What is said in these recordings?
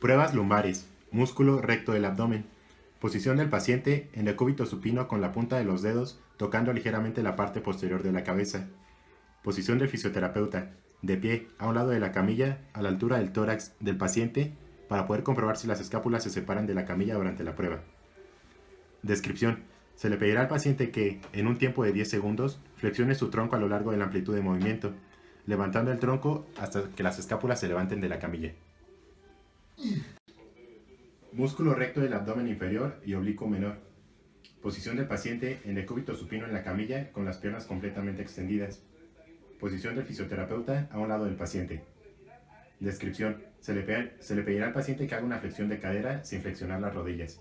Pruebas lumbares. Músculo recto del abdomen. Posición del paciente en decúbito supino con la punta de los dedos tocando ligeramente la parte posterior de la cabeza. Posición del fisioterapeuta. De pie, a un lado de la camilla, a la altura del tórax del paciente, para poder comprobar si las escápulas se separan de la camilla durante la prueba. Descripción. Se le pedirá al paciente que, en un tiempo de 10 segundos, flexione su tronco a lo largo de la amplitud de movimiento, levantando el tronco hasta que las escápulas se levanten de la camilla. Músculo recto del abdomen inferior y oblicuo menor. Posición del paciente en decúbito supino en la camilla con las piernas completamente extendidas. Posición del fisioterapeuta a un lado del paciente. Descripción. Se le pedirá al paciente que haga una flexión de cadera sin flexionar las rodillas.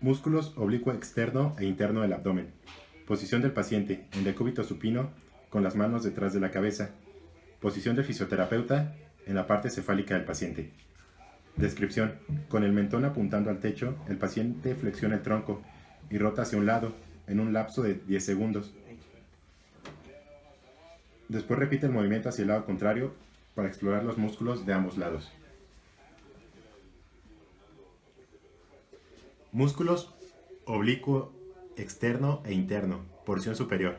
Músculos oblicuo externo e interno del abdomen. Posición del paciente en decúbito supino con las manos detrás de la cabeza. Posición del fisioterapeuta en la parte cefálica del paciente. Descripción. Con el mentón apuntando al techo, el paciente flexiona el tronco y rota hacia un lado en un lapso de 10 segundos. Después repite el movimiento hacia el lado contrario para explorar los músculos de ambos lados. Músculos oblicuo externo e interno, porción superior.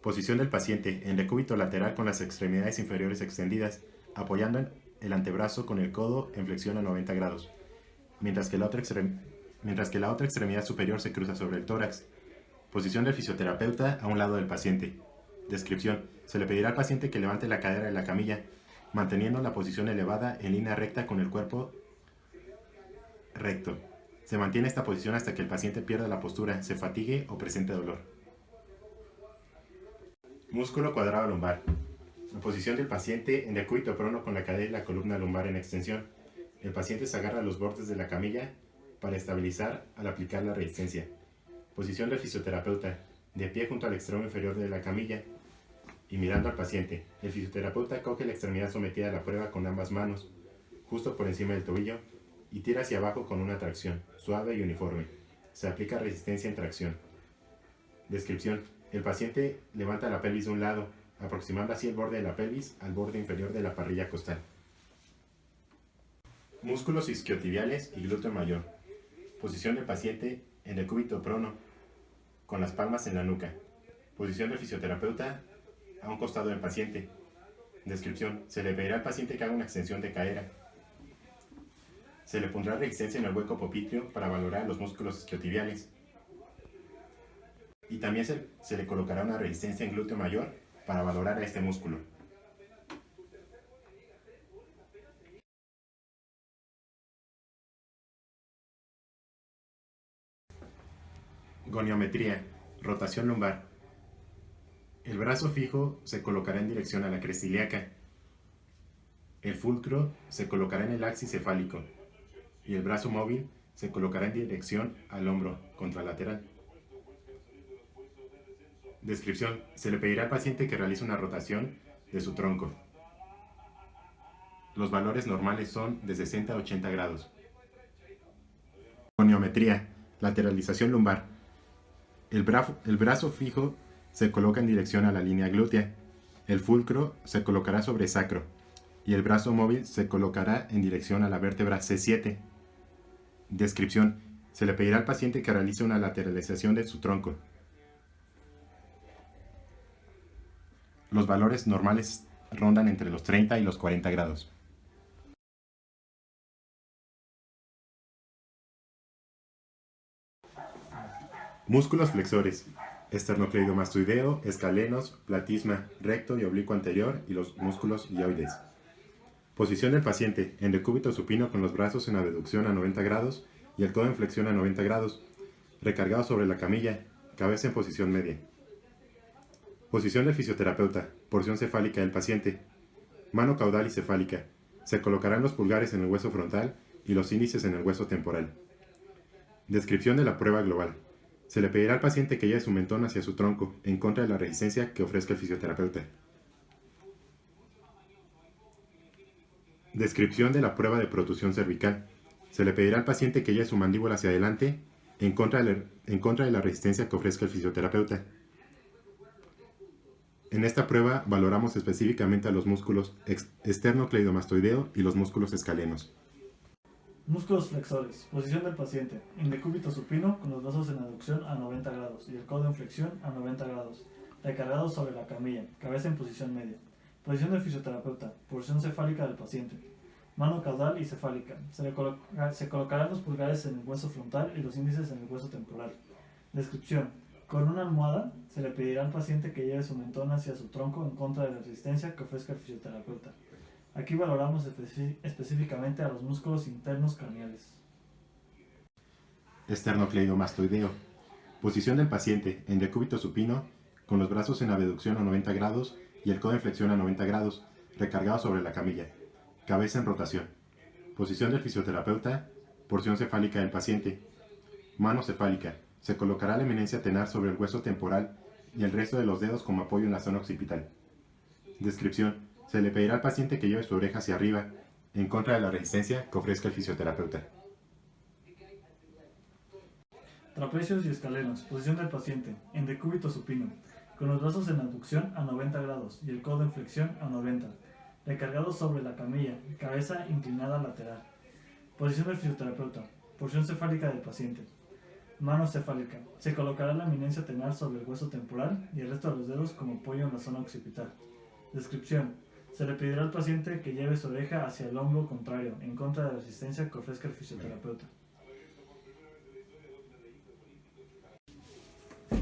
Posición del paciente en decúbito lateral con las extremidades inferiores extendidas, apoyando el antebrazo con el codo en flexión a 90 grados, mientras que la otra extremidad superior se cruza sobre el tórax. Posición del fisioterapeuta a un lado del paciente. Descripción. Se le pedirá al paciente que levante la cadera de la camilla, manteniendo la posición elevada en línea recta con el cuerpo recto. Se mantiene esta posición hasta que el paciente pierda la postura, se fatigue o presente dolor. Músculo cuadrado lumbar. La posición del paciente en decúbito prono con la cadera y la columna lumbar en extensión. El paciente se agarra a los bordes de la camilla para estabilizar al aplicar la resistencia. Posición del fisioterapeuta. De pie junto al extremo inferior de la camilla y mirando al paciente. El fisioterapeuta coge la extremidad sometida a la prueba con ambas manos, justo por encima del tobillo, y tira hacia abajo con una tracción, suave y uniforme. Se aplica resistencia en tracción. Descripción. El paciente levanta la pelvis de un lado, aproximando así el borde de la pelvis al borde inferior de la parrilla costal. Músculos isquiotibiales y glúteo mayor. Posición del paciente en decúbito prono, con las palmas en la nuca. Posición del fisioterapeuta a un costado del paciente. Descripción. Se le pedirá al paciente que haga una extensión de cadera. Se le pondrá resistencia en el hueco popliteo para valorar los músculos isquiotibiales. Y también se le colocará una resistencia en glúteo mayor para valorar a este músculo. Goniometría. Rotación lumbar. El brazo fijo se colocará en dirección a la cresta ilíaca. El fulcro se colocará en el axis cefálico. Y el brazo móvil se colocará en dirección al hombro contralateral. Descripción. Se le pedirá al paciente que realice una rotación de su tronco. Los valores normales son de 60 a 80 grados. Goniometría. Lateralización lumbar. El brazo fijo se coloca en dirección a la línea glútea. El fulcro se colocará sobre sacro. Y el brazo móvil se colocará en dirección a la vértebra C7. Descripción. Se le pedirá al paciente que realice una lateralización de su tronco. Los valores normales rondan entre los 30 y los 40 grados. Músculos flexores. Esternocleidomastoideo, escalenos, platisma, recto y oblicuo anterior y los músculos ioides. Posición del paciente en decúbito supino con los brazos en abducción a 90 grados y el codo en flexión a 90 grados, recargado sobre la camilla, cabeza en posición media. Posición del fisioterapeuta, porción cefálica del paciente. Mano caudal y cefálica. Se colocarán los pulgares en el hueso frontal y los índices en el hueso temporal. Descripción de la prueba global. Se le pedirá al paciente que lleve su mentón hacia su tronco, en contra de la resistencia que ofrezca el fisioterapeuta. Descripción de la prueba de protusión cervical. Se le pedirá al paciente que lleve su mandíbula hacia adelante, en contra de la resistencia que ofrezca el fisioterapeuta. En esta prueba valoramos específicamente a los músculos esternocleidomastoideo y los músculos escalenos. Músculos flexores. Posición del paciente. En decúbito supino con los brazos en aducción a 90 grados y el codo en flexión a 90 grados. Recargados sobre la camilla. Cabeza en posición media. Posición del fisioterapeuta. Posición cefálica del paciente. Mano caudal y cefálica. Se colocarán los pulgares en el hueso frontal y los índices en el hueso temporal. Descripción. Con una almohada se le pedirá al paciente que lleve su mentón hacia su tronco en contra de la resistencia que ofrezca el fisioterapeuta. Aquí valoramos específicamente a los músculos internos craneales. Esternocleidomastoideo. Posición del paciente en decúbito supino con los brazos en abducción a 90 grados y el codo en flexión a 90 grados, recargado sobre la camilla. Cabeza en rotación. Posición del fisioterapeuta. Porción cefálica del paciente. Mano cefálica. Se colocará la eminencia tenar sobre el hueso temporal y el resto de los dedos como apoyo en la zona occipital. Descripción. Se le pedirá al paciente que lleve su oreja hacia arriba, en contra de la resistencia que ofrezca el fisioterapeuta. Trapecios y escalenos. Posición del paciente en decúbito supino, con los brazos en abducción a 90 grados y el codo en flexión a 90, recargados sobre la camilla, cabeza inclinada lateral. Posición del fisioterapeuta. Porción cefálica del paciente. Mano cefálica. Se colocará la eminencia tenar sobre el hueso temporal y el resto de los dedos como apoyo en la zona occipital. Descripción. Se le pedirá al paciente que lleve su oreja hacia el hombro contrario, en contra de la resistencia que ofrezca el fisioterapeuta.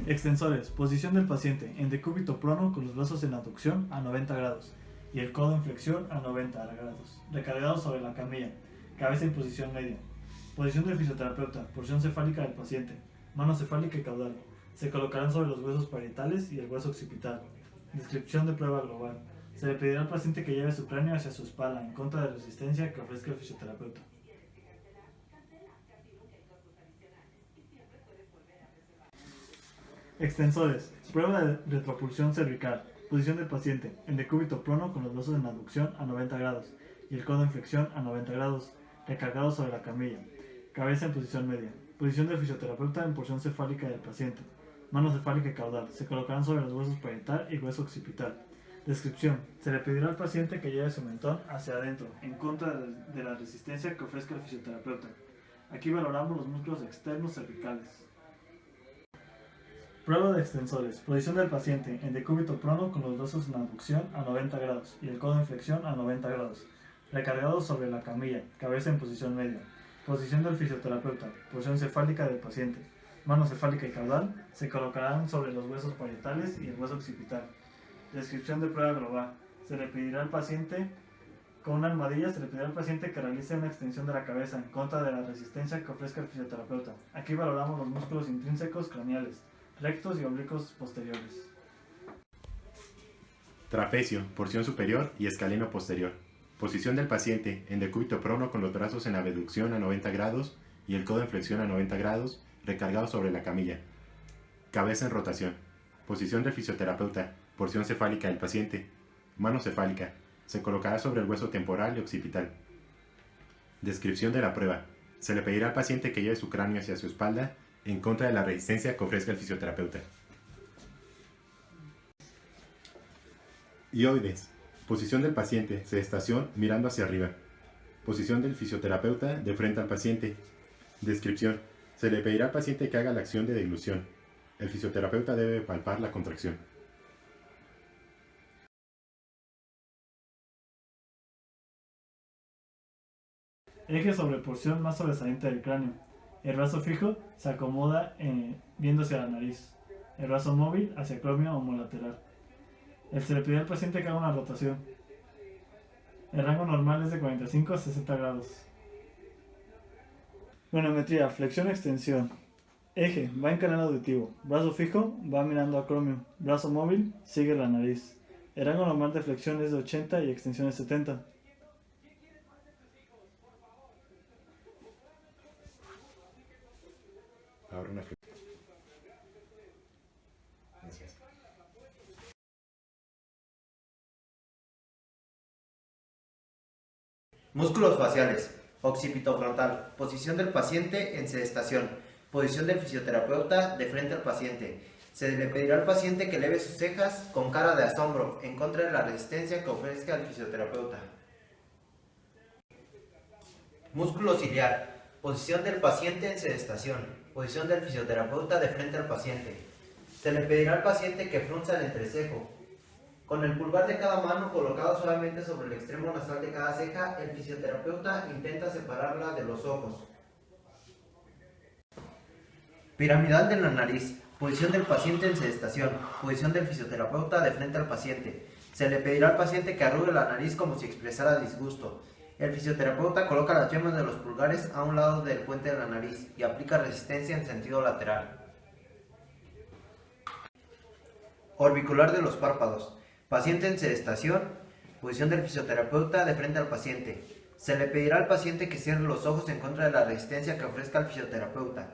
Extensores. Posición del paciente en decúbito prono con los brazos en aducción a 90 grados y el codo en flexión a 90 grados, recargados sobre la camilla, cabeza en posición media. Posición del fisioterapeuta. Porción cefálica del paciente. Mano cefálica y caudal. Se colocarán sobre los huesos parietales y el hueso occipital. Descripción de prueba global. Se le pedirá al paciente que lleve su cráneo hacia su espalda en contra de la resistencia que ofrezca el fisioterapeuta. Extensores. Prueba de retropulsión cervical. Posición del paciente en decúbito prono con los brazos en abducción a 90 grados y el codo en flexión a 90 grados, recargados sobre la camilla. Cabeza en posición media. Posición del fisioterapeuta en porción cefálica del paciente. Mano cefálica y caudal. Se colocarán sobre los huesos parietal y hueso occipital. Descripción. Se le pedirá al paciente que lleve su mentón hacia adentro, en contra de la resistencia que ofrezca el fisioterapeuta. Aquí valoramos los músculos externos cervicales. Prueba de extensores. Posición del paciente en decúbito prono con los brazos en abducción a 90 grados y el codo en flexión a 90 grados, recargados sobre la camilla, cabeza en posición media. Posición del fisioterapeuta. Posición cefálica del paciente. Mano cefálica y caudal se colocarán sobre los huesos parietales y el hueso occipital. Descripción de prueba global. Se le pedirá al paciente, con una almohadilla, se le pedirá al paciente que realice una extensión de la cabeza en contra de la resistencia que ofrezca el fisioterapeuta. Aquí valoramos los músculos intrínsecos craneales, rectos y oblicuos posteriores. Trapecio, porción superior y escaleno posterior. Posición del paciente en decúbito prono con los brazos en abducción a 90 grados y el codo en flexión a 90 grados, recargado sobre la camilla. Cabeza en rotación. Posición del fisioterapeuta. Porción cefálica del paciente. Mano cefálica. Se colocará sobre el hueso temporal y occipital. Descripción de la prueba. Se le pedirá al paciente que lleve su cráneo hacia su espalda en contra de la resistencia que ofrezca el fisioterapeuta. Hioides. Posición del paciente, sedestación mirando hacia arriba. Posición del fisioterapeuta de frente al paciente. Descripción. Se le pedirá al paciente que haga la acción de deglución. El fisioterapeuta debe palpar la contracción. Eje sobre porción más sobresaliente del cráneo. El brazo fijo se acomoda viendo hacia la nariz. El brazo móvil hacia acromio homolateral. Se le pide al paciente que haga una rotación. El rango normal es de 45 a 60 grados. Manometría, flexión-extensión. Eje, va en canal auditivo. Brazo fijo, va mirando acromio. Brazo móvil, sigue la nariz. El rango normal de flexión es de 80 y extensión es 70. Ahora una flexión. Músculos faciales. Occipito frontal. Posición del paciente en sedestación. Posición del fisioterapeuta de frente al paciente. Se le pedirá al paciente que eleve sus cejas con cara de asombro en contra de la resistencia que ofrezca el fisioterapeuta. Músculo ciliar. Posición del paciente en sedestación. Posición del fisioterapeuta de frente al paciente. Se le pedirá al paciente que frunza el entrecejo. Con el pulgar de cada mano colocado suavemente sobre el extremo nasal de cada ceja, el fisioterapeuta intenta separarla de los ojos. Piramidal de la nariz. Posición del paciente en sedestación. Posición del fisioterapeuta de frente al paciente. Se le pedirá al paciente que arrugue la nariz como si expresara disgusto. El fisioterapeuta coloca las yemas de los pulgares a un lado del puente de la nariz y aplica resistencia en sentido lateral. Orbicular de los párpados. Paciente en sedestación. Posición del fisioterapeuta de frente al paciente. Se le pedirá al paciente que cierre los ojos en contra de la resistencia que ofrezca el fisioterapeuta.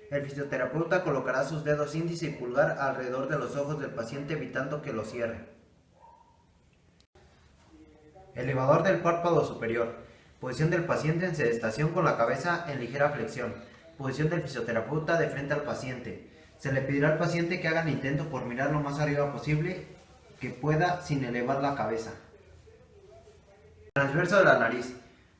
El fisioterapeuta colocará sus dedos índice y pulgar alrededor de los ojos del paciente evitando que los cierre. Elevador del párpado superior. Posición del paciente en sedestación con la cabeza en ligera flexión. Posición del fisioterapeuta de frente al paciente. Se le pedirá al paciente que haga el intento por mirar lo más arriba posible que pueda sin elevar la cabeza. Transverso de la nariz.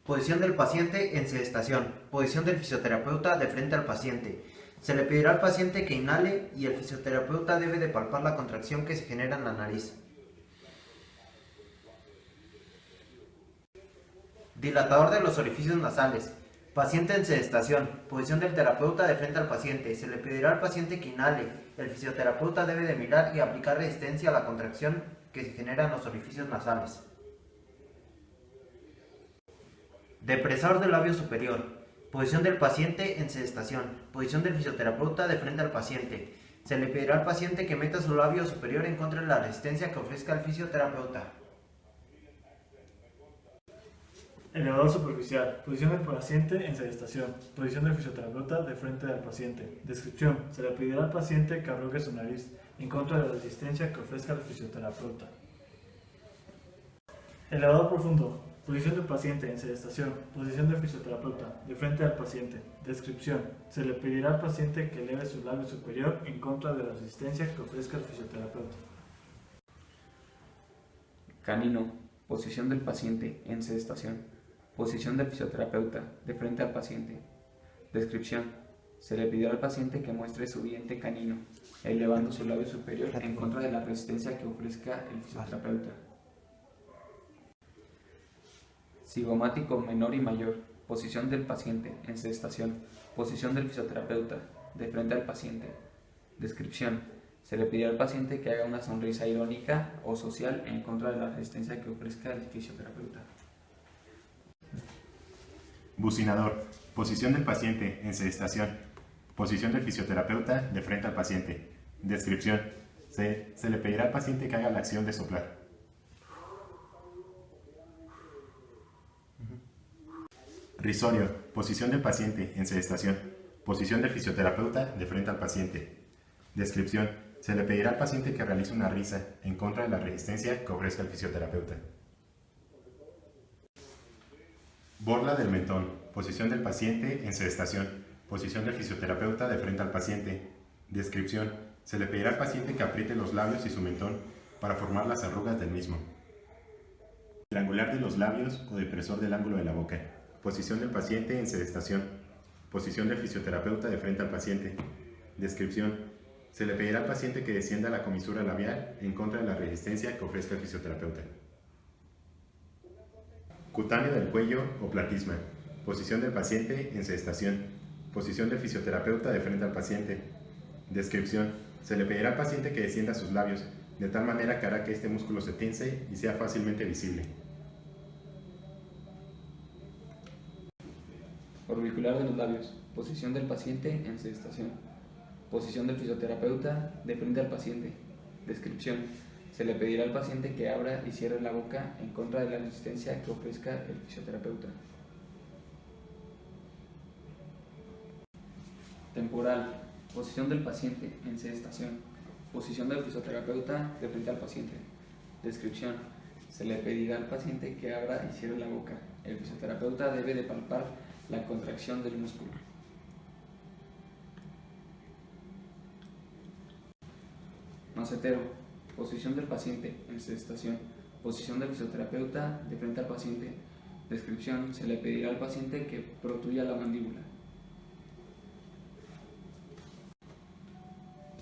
Posición del paciente en sedestación. Posición del fisioterapeuta de frente al paciente. Se le pedirá al paciente que inhale y el fisioterapeuta debe de palpar la contracción que se genera en la nariz. Dilatador de los orificios nasales. Paciente en sedestación. Posición del terapeuta de frente al paciente. Se le pedirá al paciente que inhale. El fisioterapeuta debe de mirar y aplicar resistencia a la contracción que se genera en los orificios nasales. Depresor del labio superior. Posición del paciente en sedestación. Posición del fisioterapeuta de frente al paciente. Se le pedirá al paciente que meta su labio superior en contra de la resistencia que ofrezca el fisioterapeuta. Elevador superficial. Posición del paciente en sedestación. Posición del fisioterapeuta de frente al paciente. Descripción. Se le pedirá al paciente que arrugue su nariz en contra de la resistencia que ofrezca el fisioterapeuta. Elevador profundo. Posición del paciente en sedestación. Posición del fisioterapeuta de frente al paciente. Descripción. Se le pedirá al paciente que eleve su labio superior en contra de la resistencia que ofrezca el fisioterapeuta. Canino. Posición del paciente en sedestación. Posición del fisioterapeuta de frente al paciente. Descripción. Se le pidió al paciente que muestre su diente canino, elevando su labio superior en contra de la resistencia que ofrezca el fisioterapeuta. Cigomático menor y mayor. Posición del paciente en sedestación. Posición del fisioterapeuta de frente al paciente. Descripción. Se le pidió al paciente que haga una sonrisa irónica o social en contra de la resistencia que ofrezca el fisioterapeuta. Bucinador. Posición del paciente en sedestación. Posición del fisioterapeuta de frente al paciente. Descripción. Se le pedirá al paciente que haga la acción de soplar. Risorio. Posición del paciente en sedestación. Posición del fisioterapeuta de frente al paciente. Descripción. Se le pedirá al paciente que realice una risa en contra de la resistencia que ofrezca el fisioterapeuta. Borla del mentón. Posición del paciente en sedestación. Posición del fisioterapeuta de frente al paciente. Descripción. Se le pedirá al paciente que apriete los labios y su mentón para formar las arrugas del mismo. Triangular de los labios o depresor del ángulo de la boca. Posición del paciente en sedestación. Posición del fisioterapeuta de frente al paciente. Descripción. Se le pedirá al paciente que descienda la comisura labial en contra de la resistencia que ofrezca el fisioterapeuta. Cutáneo del cuello o platisma. Posición del paciente en sedestación. Posición del fisioterapeuta de frente al paciente. Descripción. Se le pedirá al paciente que descienda sus labios, de tal manera que hará que este músculo se tense y sea fácilmente visible. Orbicular de los labios. Posición del paciente en sedestación. Posición del fisioterapeuta de frente al paciente. Descripción. Se le pedirá al paciente que abra y cierre la boca en contra de la resistencia que ofrezca el fisioterapeuta. Temporal. Posición del paciente en sedestación. Posición del fisioterapeuta de frente al paciente. Descripción. Se le pedirá al paciente que abra y cierre la boca. El fisioterapeuta debe de palpar la contracción del músculo. Macetero. Posición del paciente en sedestación. Posición del fisioterapeuta de frente al paciente. Descripción: se le pedirá al paciente que protruya la mandíbula.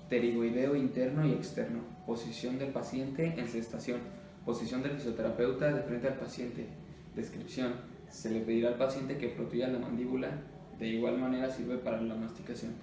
Pterigoideo interno y externo. Posición del paciente en sedestación. Posición del fisioterapeuta de frente al paciente. Descripción: se le pedirá al paciente que protruya la mandíbula. De igual manera sirve para la masticación.